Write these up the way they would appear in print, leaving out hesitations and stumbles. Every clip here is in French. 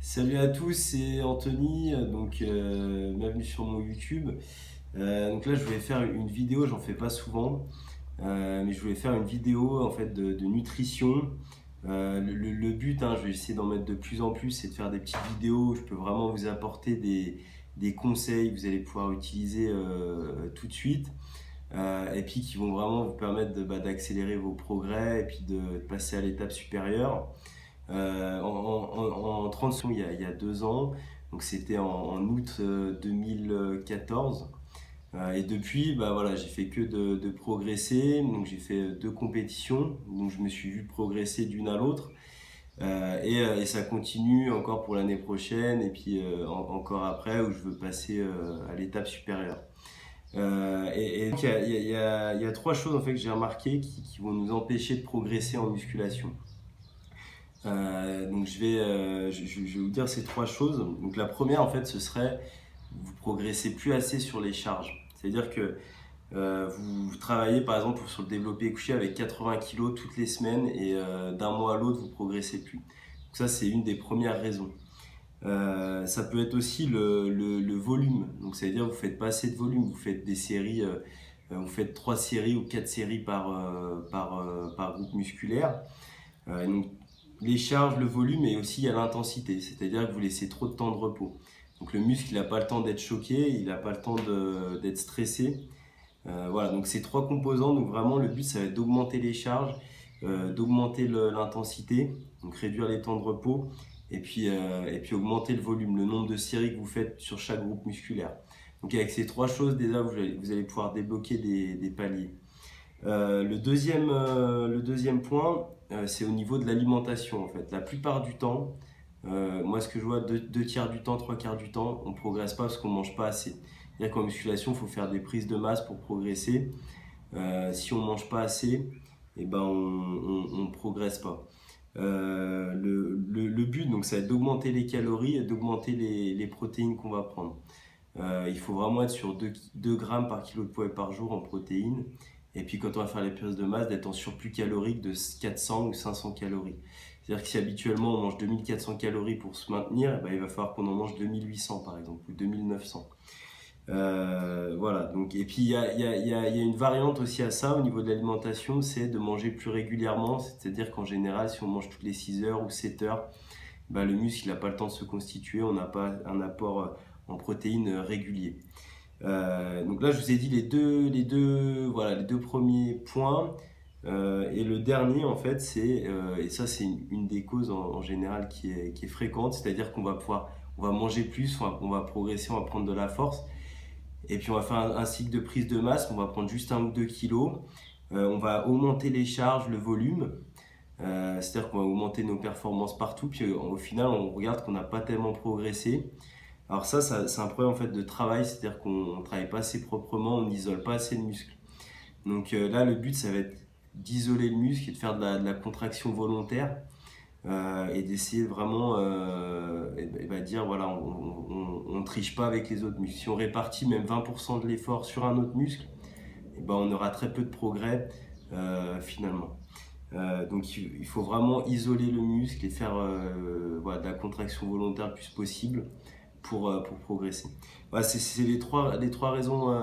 Salut à tous, c'est Anthony, bienvenue sur mon YouTube. Donc là je voulais faire une vidéo, j'en fais pas souvent, mais je voulais faire une vidéo en fait de nutrition. Le but, je vais essayer d'en mettre de plus en plus, c'est de faire des petites vidéos où je peux vraiment vous apporter des conseils que vous allez pouvoir utiliser tout de suite. Et puis qui vont vraiment vous permettre d'accélérer vos progrès et puis de passer à l'étape supérieure. En 30 secondes il y a 2 ans, donc c'était en août 2014. Et depuis, voilà, j'ai fait que de progresser. Donc j'ai fait 2 compétitions, donc je me suis vu progresser d'une à l'autre. Et ça continue encore pour l'année prochaine et puis encore après où je veux passer à l'étape supérieure. Et donc, il y a 3 choses en fait que j'ai remarqué qui vont nous empêcher de progresser en musculation. Donc je vais vous dire ces 3 choses. Donc la première en fait ce serait vous progressez plus assez sur les charges. C'est-à-dire que vous travaillez par exemple sur le développé couché avec 80 kg toutes les semaines et d'un mois à l'autre vous progressez plus. Donc ça c'est une des premières raisons. Ça peut être aussi le volume. Donc c'est-à-dire vous faites pas assez de volume, vous faites des séries, vous faites 3 séries ou 4 séries par groupe musculaire. Donc, les charges, le volume et aussi il y a l'intensité, c'est-à-dire que vous laissez trop de temps de repos. Donc le muscle il n'a pas le temps d'être choqué, il n'a pas le temps d'être stressé. Voilà, donc ces 3 composants, donc vraiment le but ça va être d'augmenter les charges, d'augmenter l'intensité, donc réduire les temps de repos, et puis augmenter le volume, le nombre de séries que vous faites sur chaque groupe musculaire. Donc avec ces 3 choses déjà vous allez pouvoir débloquer des paliers. Le deuxième point, c'est au niveau de l'alimentation en fait. La plupart du temps, moi ce que je vois, deux tiers du temps, 3 quarts du temps, on ne progresse pas parce qu'on ne mange pas assez. C'est-à-dire qu'en musculation, il faut faire des prises de masse pour progresser. Si on ne mange pas assez, eh ben, on ne progresse pas. Le but, donc, ça va être d'augmenter les calories et d'augmenter les protéines qu'on va prendre. Il faut vraiment être sur 2 grammes par kilo de poids par jour en protéines. Et puis quand on va faire les prises de masse, d'être en surplus calorique de 400 ou 500 calories. C'est-à-dire que si habituellement on mange 2400 calories pour se maintenir, il va falloir qu'on en mange 2800 par exemple, ou 2900. Voilà, donc, et puis il y a une variante aussi à ça au niveau de l'alimentation, c'est de manger plus régulièrement. C'est-à-dire qu'en général, si on mange toutes les 6 heures ou 7 heures, le muscle n'a pas le temps de se constituer, on n'a pas un apport en protéines régulier. Donc là, je vous ai dit voilà, les deux premiers points. Et le dernier, en fait, et ça, c'est une des causes en général qui est fréquente, c'est-à-dire on va manger plus, on va progresser, on va prendre de la force, et puis on va faire un cycle de prise de masse, on va prendre juste 1 ou 2 kilos, on va augmenter les charges, le volume, c'est-à-dire qu'on va augmenter nos performances partout, puis au final, on regarde qu'on n'a pas tellement progressé. Alors ça c'est un problème en fait de travail, c'est-à-dire qu'on ne travaille pas assez proprement, on n'isole pas assez le muscle. Donc là, le but, ça va être d'isoler le muscle et de faire de la contraction volontaire et d'essayer vraiment dire voilà, on ne triche pas avec les autres muscles. Si on répartit même 20% de l'effort sur un autre muscle, on aura très peu de progrès finalement. Donc il faut vraiment isoler le muscle et faire voilà, de la contraction volontaire le plus possible pour progresser. Voilà, c'est les trois raisons,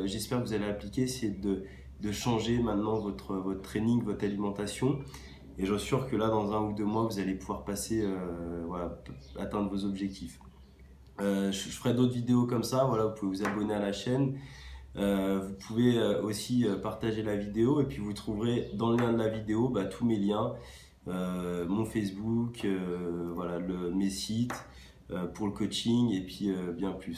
j'espère que vous allez appliquer, c'est de changer maintenant votre training, votre alimentation. Et j'en suis sûr que là, dans 1 ou 2 mois, vous allez pouvoir passer, voilà, atteindre vos objectifs. Je ferai d'autres vidéos comme ça, voilà, vous pouvez vous abonner à la chaîne. Vous pouvez aussi partager la vidéo et puis vous trouverez dans le lien de la vidéo tous mes liens, mon Facebook, voilà, mes sites pour le coaching et puis bien plus.